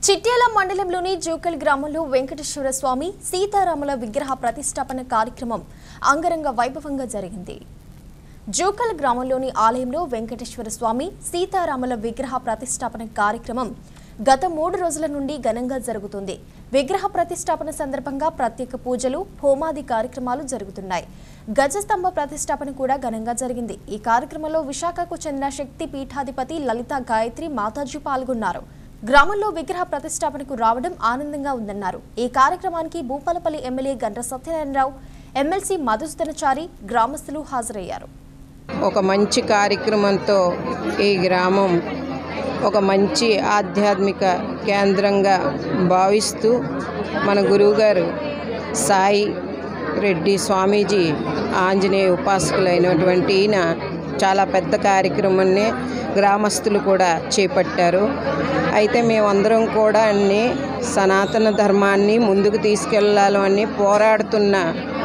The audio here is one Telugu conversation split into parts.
చిట్యాల మండలంలోని జూకల్ గ్రామంలో వెంకటేశ్వర స్వామి సీతారాముల విగ్రహ ప్రతిష్టాపన కార్యక్రమం అంగరంగ వైభవంగా జరిగింది. జూకల్ గ్రామంలోని ఆలయంలో వెంకటేశ్వర స్వామి సీతారాముల విగ్రహ ప్రతిష్టాపన కార్యక్రమం గత 3 రోజుల నుండి ఘనంగా జరుగుతుంది. విగ్రహ ప్రతిష్టాపన సందర్భంగా ప్రత్యేక పూజలు, హోమాది కార్యక్రమాలు జరుగుతున్నాయి. గజస్తంభ ప్రతిష్టాపన కూడా ఘనంగా జరిగింది. ఈ కార్యక్రమంలో విశాఖకు చెందిన శక్తి పీఠాధిపతి లలిత గాయత్రి మాతాజీ పాల్గొన్నారు. గ్రామంలో విగ్రహ ప్రతిష్టాపనకు రావడం ఆనందంగా ఉందన్నారు. ఈ కార్యక్రమానికి భూపాలపల్లి ఎమ్మెల్యే గండ్ర సత్యనారాయణరావు, ఎమ్మెల్సీ మధుసూదనాచారి, గ్రామస్తులు హాజరయ్యారు. ఒక మంచి కార్యక్రమంతో ఈ గ్రామం ఒక మంచి ఆధ్యాత్మిక కేంద్రంగా భావిస్తూ మన గురువుగారు సాయి రెడ్డి స్వామీజీ ఆంజనేయ ఉపాసకులైనటువంటి ఈయన చాలా పెద్ద కార్యక్రమాన్ని గ్రామస్తులు కూడా చేపట్టారు. అయితే మేమందరం కూడా సనాతన ధర్మాన్ని ముందుకు తీసుకెళ్లాలని పోరాడుతున్న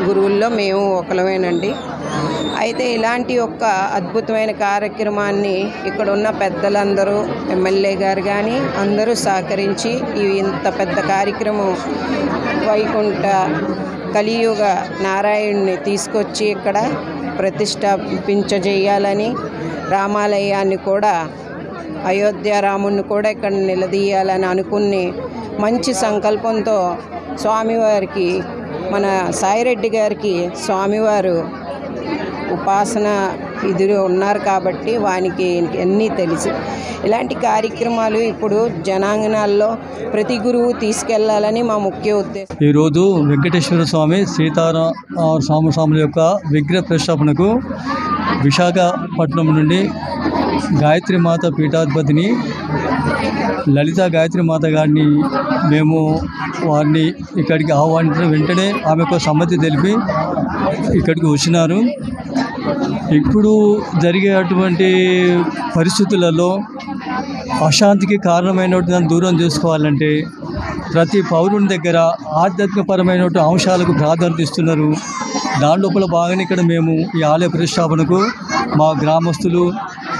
గురువుల్లో మేము ఒకలమేనండి. అయితే ఇలాంటి ఒక అద్భుతమైన కార్యక్రమాన్ని ఇక్కడ ఉన్న పెద్దలందరూ, ఎమ్మెల్యే గారు కానీ అందరూ సహకరించి ఇంత పెద్ద కార్యక్రమం వైకుంఠ కలియుగ నారాయణుని తీసుకొచ్చి ఇక్కడ ప్రతిష్టాపించేయాలని, రామాలయాన్ని కూడా అయోధ్య రాముడిని కూడా ఇక్కడ నిలదీయాలని అనుకుని మంచి సంకల్పంతో స్వామివారికి, మన సాయిరెడ్డి గారికి స్వామివారు ఉపాసన ఇదిలో ఉన్నారు కాబట్టి వానికి అన్నీ తెలిసి ఇలాంటి కార్యక్రమాలు ఇప్పుడు జనాంగణాల్లో ప్రతి గురువు తీసుకెళ్లాలని మా ముఖ్య ఉద్దేశం. ఈరోజు వెంకటేశ్వర స్వామి సీతారామ యొక్క విగ్రహ ప్రతిష్టాపనకు విశాఖపట్నం నుండి గాయత్రి మాత పీఠాధిపతిని లలిత గాయత్రి మాత గారిని మేము వారిని ఇక్కడికి ఆహ్వానించిన వెంటనే ఆమెకు సమ్మతి తెలిపి ఇక్కడికి వచ్చినారు. ఇప్పుడు జరిగేటువంటి పరిస్థితులలో అశాంతికి కారణమైనటువంటి దాన్ని దూరం చేసుకోవాలంటే ప్రతి పౌరుని దగ్గర ఆధ్యాత్మికపరమైనటువంటి అంశాలకు ప్రాధాన్యత ఇస్తున్నారు. దాని లోపల భాగంగా ఇక్కడ మేము ఈ ఆలయ ప్రతిష్టాపనకు మా గ్రామస్తులు,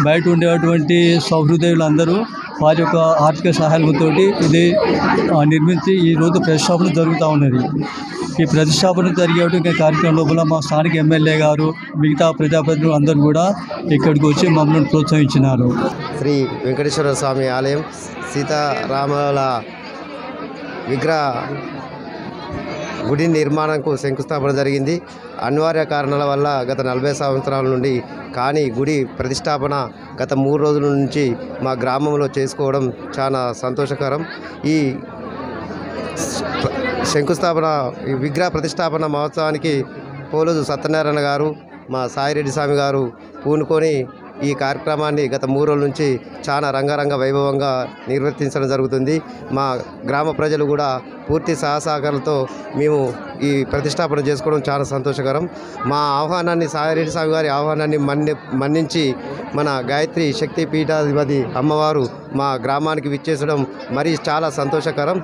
బయట ఉండేటువంటి సహృదయులు అందరూ వారి యొక్క ఆర్థిక సహాయంతో ఇది నిర్మించి ఈరోజు ప్రతిష్టాపన జరుగుతూ ఉన్నది. ఈ ప్రతిష్టాపన జరిగేటువంటి కార్యక్రమం లోపల మా స్థానిక ఎమ్మెల్యే గారు, మిగతా ప్రజాప్రతినిధులు అందరూ కూడా ఇక్కడికి వచ్చి మమ్మల్ని ప్రోత్సహించినారు. శ్రీ వెంకటేశ్వర స్వామి ఆలయం సీతారాముల విగ్రహ గుడి నిర్మాణంకు శంకుస్థాపన జరిగింది. అనివార్య కారణాల వల్ల గత 40 సంవత్సరాల నుండి కానీ గుడి ప్రతిష్టాపన గత 3 రోజుల నుంచి మా గ్రామంలో చేసుకోవడం చాలా సంతోషకరం. ఈ శంకుస్థాపన, ఈ విగ్రహ ప్రతిష్టాపన మహోత్సవానికి పోలుజు సత్యనారాయణ గారు, మా సాయిరెడ్డి స్వామి గారు పూనుకొని ఈ కార్యక్రమాన్ని గత 3 రోజుల నుంచి చాలా రంగరంగ వైభవంగా నిర్వర్తించడం జరుగుతుంది. మా గ్రామ ప్రజలు కూడా పూర్తి సహకారాలతో మేము ఈ ప్రతిష్టాపన చేసుకోవడం చాలా సంతోషకరం. మా ఆహ్వానాన్ని, సాయిరెడ్డి స్వామి గారి ఆహ్వానాన్ని మన్నించి మన గాయత్రి శక్తి పీఠాధిపతి అమ్మవారు మా గ్రామానికి విచ్చేసడం మరీ చాలా సంతోషకరం.